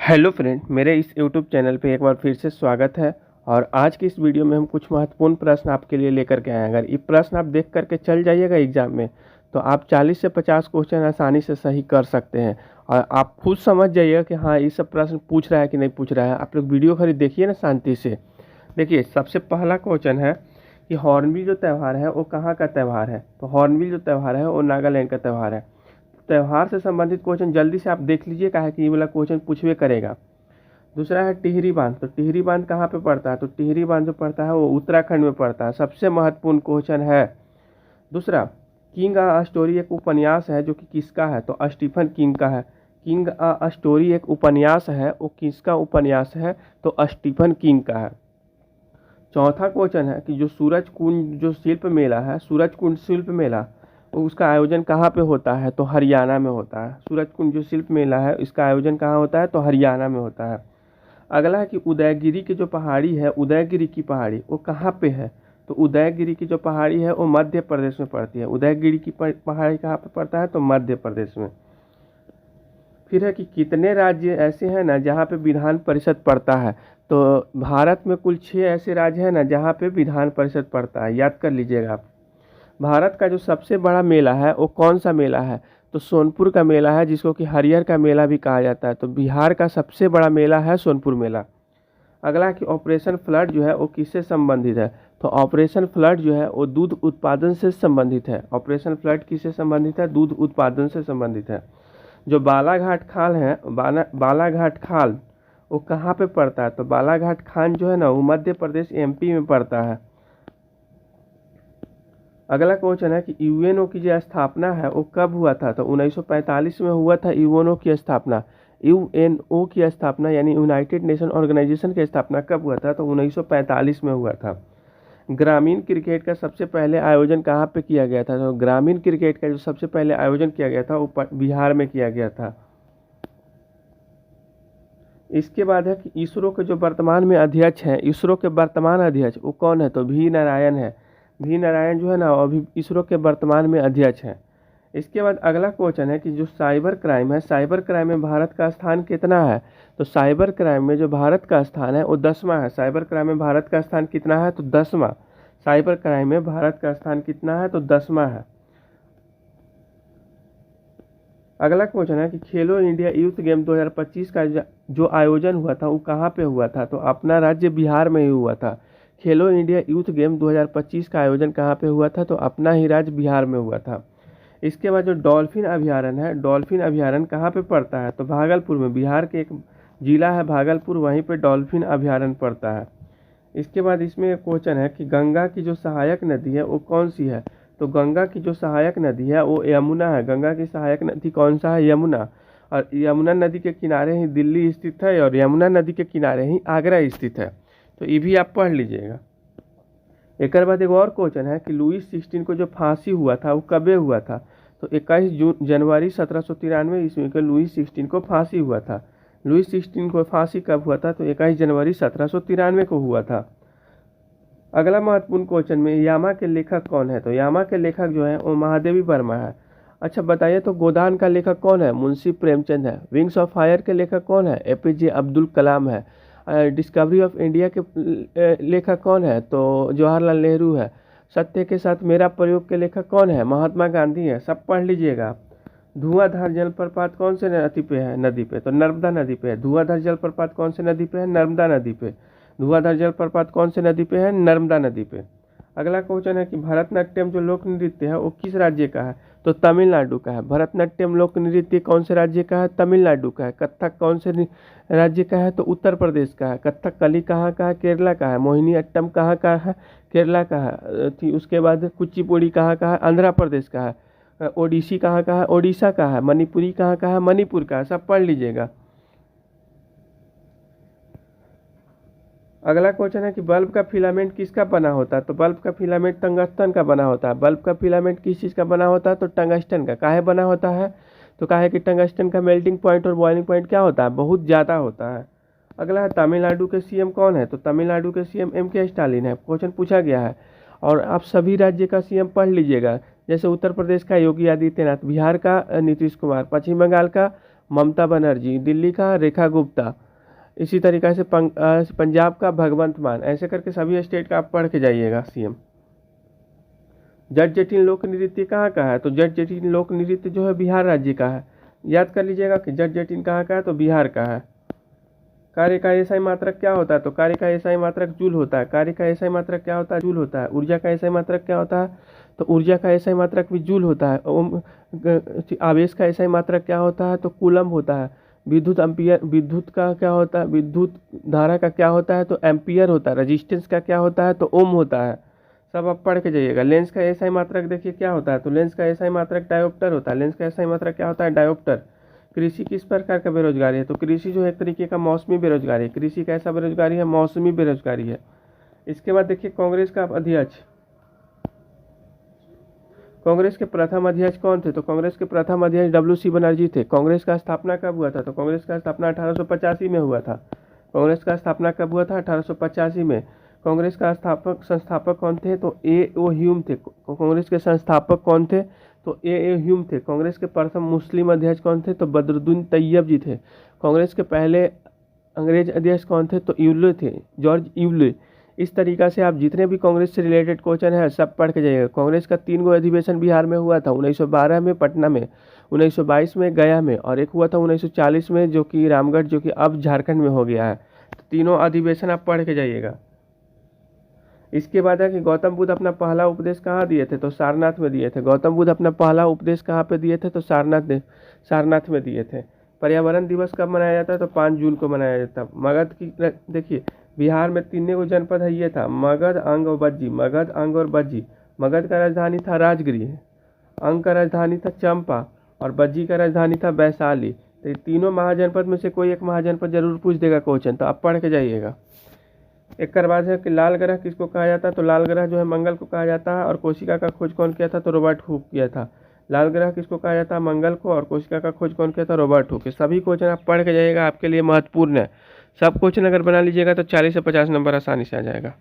Hello friend, मेरे इस YouTube channel पे एक बार फिर से स्वागत है। और आज की इस वीडियो में हम कुछ महत्वपूर्ण प्रश्न आपके लिए लेकर के आए हैं। अगर ये प्रश्न आप देख करके चल जाइएगा एग्जाम में तो आप 40 से 50 क्वेश्चन आसानी से सही कर सकते हैं। और आप खुद समझ जाइएगा कि हाँ, ये सब प्रश्न पूछ रहा है कि नहीं पूछ रहा है। आप लोग वीडियो खरीद देखिए ना शांति से। देखिए, सबसे पहला क्वेश्चन है कि हॉर्नबिल जो त्यौहार है वो कहाँ का त्यौहार है। तो हॉर्नबिल जो त्यौहार है वो नागालैंड का त्यौहार है। त्यौहार से संबंधित क्वेश्चन जल्दी से आप देख लीजिए, काहे कि ये वाला क्वेश्चन पूछवे करेगा। दूसरा है टिहरी बांध। तो टिहरी बांध कहाँ पे पड़ता है? तो टिहरी बांध जो पड़ता है वो उत्तराखंड में पड़ता है। सबसे महत्वपूर्ण क्वेश्चन है। दूसरा, किंग आ स्टोरी एक उपन्यास है जो कि किसका है? तो स्टीफन किंग का है। किंग आ स्टोरी एक उपन्यास है, वो किसका उपन्यास है? तो स्टीफन किंग का है। चौथा क्वेश्चन है कि जो सूरज कुंड जो शिल्प मेला है, सूरज कुंड शिल्प मेला, तो उसका आयोजन कहाँ पे होता है? तो हरियाणा में होता है। सूरज कुंड जो शिल्प मेला है इसका आयोजन कहाँ होता है? तो हरियाणा में होता है। अगला है कि उदयगिरी की जो पहाड़ी है, उदयगिरी की पहाड़ी वो कहाँ पे है? तो उदयगिरी की जो पहाड़ी है वो मध्य प्रदेश में पड़ती है। उदयगिरी की पहाड़ी कहाँ पे पड़ता है? तो मध्य प्रदेश में। फिर है कि कितने राज्य ऐसे हैं ना जहाँ पे विधान परिषद पड़ता है? तो भारत में कुल 6 ऐसे राज्य हैं ना जहाँ पे विधान परिषद पड़ता है। याद कर लीजिएगा आप। भारत का जो सबसे बड़ा मेला है वो कौन सा मेला है? तो सोनपुर का मेला है, जिसको कि हरियर का मेला भी कहा जाता है। तो बिहार का सबसे बड़ा मेला है सोनपुर मेला। अगला कि ऑपरेशन फ्लड जो है वो किससे संबंधित है? तो ऑपरेशन फ्लड जो है वो दूध उत्पादन से संबंधित है। ऑपरेशन फ्लड किससे संबंधित है? दूध उत्पादन से संबंधित है। जो बालाघाट खाल है, बालाघाट खाल वो कहाँ पे पड़ता है? तो बालाघाट खान जो है ना वो मध्य प्रदेश एमपी में पड़ता है। अगला क्वेश्चन है कि यूएनओ की जो स्थापना है वो कब हुआ था? तो 1945 में हुआ था यूएनओ की स्थापना। यूएनओ की स्थापना यानी यूनाइटेड नेशन ऑर्गेनाइजेशन की स्थापना कब हुआ था? तो 1945 में हुआ था। ग्रामीण क्रिकेट का सबसे पहले आयोजन कहाँ पे किया गया था? तो ग्रामीण क्रिकेट का जो सबसे पहले आयोजन किया गया था वो बिहार में किया गया था। इसके बाद है कि इसरो के जो वर्तमान में अध्यक्ष हैं, इसरो के वर्तमान अध्यक्ष वो कौन है? तो वी नारायण है। वी नारायण जो है ना अभी इसरो के वर्तमान में अध्यक्ष हैं। इसके बाद अगला क्वेश्चन है कि जो साइबर क्राइम है, साइबर क्राइम में भारत का स्थान कितना है? तो साइबर क्राइम में जो भारत का स्थान है वो 10वां है। साइबर क्राइम में भारत का स्थान कितना है? तो 10वां। साइबर क्राइम में भारत का स्थान कितना है? तो 10वां है। अगला क्वेश्चन है कि खेलो इंडिया यूथ गेम 2025 का जो आयोजन हुआ था वो कहाँ पे हुआ था? तो अपना राज्य बिहार में ही हुआ था। खेलो इंडिया यूथ गेम 2025 का आयोजन कहाँ पे हुआ था? तो अपना ही राज्य बिहार में हुआ था। इसके बाद जो डॉल्फिन अभयारण्य है, डॉल्फिन अभयारण्य कहाँ पे पड़ता है? तो भागलपुर में। बिहार के एक जिला है भागलपुर, वहीं पे डॉल्फिन अभयारण्य पड़ता है। इसके बाद इसमें एक क्वेश्चन है कि गंगा की जो सहायक नदी है वो कौन सी है? तो गंगा की जो सहायक नदी है वो यमुना है। गंगा की सहायक नदी कौन सा है? यमुना। और यमुना नदी के किनारे ही दिल्ली स्थित है और यमुना नदी के किनारे ही आगरा स्थित है। तो ये भी आप पढ़ लीजिएगा। एक बाद एक और क्वेश्चन है कि लुईस 16 को जो फांसी हुआ था वो कब हुआ था? तो 21 जनवरी 1793 ईस्वी को लुईस 16 को फांसी हुआ था। लुईस 16 को फांसी कब हुआ था? तो 21 जनवरी 1793 को हुआ था। अगला महत्वपूर्ण क्वेश्चन में यामा के लेखक कौन है? तो यामा के लेखक जो है वो महादेवी वर्मा है। अच्छा बताइए, तो गोदान का लेखक कौन है? मुंशी प्रेमचंद है। विंग्स ऑफ फायर के लेखक कौन है? एपीजे अब्दुल कलाम है। डिस्कवरी ऑफ इंडिया के लेखक कौन है? तो जवाहरलाल नेहरू है। सत्य के साथ मेरा प्रयोग के लेखक कौन है? महात्मा गांधी है। सब पढ़ लीजिएगा। धुआंधार जलप्रपात कौन से नदी पे है? नदी पे तो नर्मदा नदी पे है। धुआंधार जलप्रपात कौन से नदी पे है? नर्मदा नदी पे। धुआंधार जलप्रपात कौन से नदी पे है? नर्मदा नदी पे। अगला क्वेश्चन है कि भरतनाट्यम जो लोक नृत्य है वो किस राज्य का है? तो तमिलनाडु का है। भरतनाट्यम लोक नृत्य कौन से राज्य का है? तमिलनाडु का है। कथक कौन से राज्य का है? तो उत्तर प्रदेश का है। कथकली कहाँ का है? केरला का है। मोहिनी अट्टम कहाँ का है? केरला का है। उसके बाद कुचिपुड़ी कहाँ का है? आंध्र प्रदेश का है। ओडिसी कहाँ का है? ओडिशा का है। मणिपुरी कहाँ का है? मणिपुर का है। सब पढ़ लीजिएगा। अगला क्वेश्चन है कि बल्ब का फिलामेंट किसका बना होता है? तो बल्ब का फिलामेंट टंगस्टन का बना होता है। बल्ब का फिलामेंट किस चीज़ का बना होता है? तो टंगस्टन का। काहे बना होता है? तो काहे कि टंगस्टन का मेल्टिंग पॉइंट और बॉइलिंग पॉइंट क्या होता है? बहुत ज़्यादा होता है। अगला है तमिलनाडु के सीएम कौन है? तो तमिलनाडु के सीएम MK स्टालिन है। क्वेश्चन पूछा गया है। और आप सभी राज्य का सीएम पढ़ लीजिएगा। जैसे उत्तर प्रदेश का योगी आदित्यनाथ, बिहार का नीतीश कुमार, पश्चिम बंगाल का ममता बनर्जी। दिल्ली का रेखा गुप्ता। इसी तरीक़े से पंजाब का भगवंत मान। ऐसे करके सभी स्टेट का आप पढ़ के जाइएगा सीएम। जट जटिन लोक नृत्य कहाँ का है? तो जट जटिन लोक नृत्य जो है बिहार राज्य का है। याद कर लीजिएगा कि जट जटिन कहाँ का है, तो बिहार का है। कार्य का एसआई मात्रक क्या होता है? तो कार्य का एसआई मात्रक जूल होता है। कार्य का एसआई मात्रक क्या होता है? जूल होता है। ऊर्जा का एसआई मात्रक क्या होता है? तो ऊर्जा का एसआई मात्रक भी जूल होता है। आवेश का एसआई मात्रक क्या होता है? तो कूलम होता है। विद्युत एम्पियर, विद्युत का क्या होता है? विद्युत धारा का क्या होता है? तो एम्पियर होता है। रेजिस्टेंस का क्या होता है? तो ओम होता है। सब आप पढ़ के जाइएगा। लेंस का एसआई मात्रक देखिए क्या होता है? तो लेंस का एसआई मात्रक डायोप्टर होता है। लेंस का एसआई मात्रक क्या होता है? डायोप्टर। कृषि किस प्रकार का बेरोजगारी है? तो कृषि जो है एक तरीके का मौसमी बेरोजगारी है। कृषि का ऐसा बेरोजगारी है, मौसमी बेरोजगारी है। इसके बाद देखिए कांग्रेस का अध्यक्ष, कांग्रेस के प्रथम अध्यक्ष कौन थे? तो कांग्रेस के प्रथम अध्यक्ष WC बनर्जी थे। कांग्रेस का स्थापना कब हुआ था? तो कांग्रेस का स्थापना 1885 में हुआ था। कांग्रेस का स्थापना कब हुआ था? 1885 में। कांग्रेस का संस्थापक कौन थे? तो A.O. ह्यूम थे। कांग्रेस के संस्थापक कौन थे? तो A.O. ह्यूम थे। कांग्रेस के प्रथम मुस्लिम अध्यक्ष कौन थे? तो बदरुद्दीन तैयब जी थे। कांग्रेस के पहले अंग्रेज अध्यक्ष कौन थे? तो यूले थे, जॉर्ज यूले। इस तरीक़ा से आप जितने भी कांग्रेस से रिलेटेड क्वेश्चन है सब पढ़ के जाइएगा। कांग्रेस का 3 गो अधिवेशन बिहार में हुआ था। 1912 में पटना में, 1922 में गया में, और एक हुआ था 1940 में जो कि रामगढ़, जो कि अब झारखंड में हो गया है। तो तीनों अधिवेशन आप पढ़ के जाइएगा। इसके बाद है कि गौतम बुद्ध अपना पहला उपदेश कहाँ दिए थे? तो सारनाथ में दिए थे। गौतम बुद्ध अपना पहला उपदेश कहाँ पे दिए थे? तो सारनाथ में दिए थे। पर्यावरण दिवस कब मनाया जाता है? तो 5 जून को मनाया जाता है। मगध की देखिए बिहार में 3 गो जनपद है, ये था मगध, अंग और बज्जी। मगध, अंग और बज्जी। मगध का राजधानी था राजगृह, अंग का राजधानी था चंपा, और बज्जी का राजधानी था वैशाली। तो ये तीनों महाजनपद में से कोई एक महाजनपद जरूर पूछ देगा क्वेश्चन, तो आप पढ़ के जाइएगा। एक बाद है कि लाल ग्रह किसको कहा जाता है? तो लाल ग्रह जो है मंगल को कहा जाता है। और कोशिका का खोज कौन किया था? तो रॉबर्ट हुक किया था। लाल ग्रह किसको कहा जाता है? मंगल को। और कोशिका का खोज कौन किया था? Robert Hooke. सभी क्वेश्चन आप पढ़ के जाइएगा, आपके लिए महत्वपूर्ण है। सब क्वेश्चन अगर बना लीजिएगा तो 40 से 50 नंबर आसानी से आ जाएगा।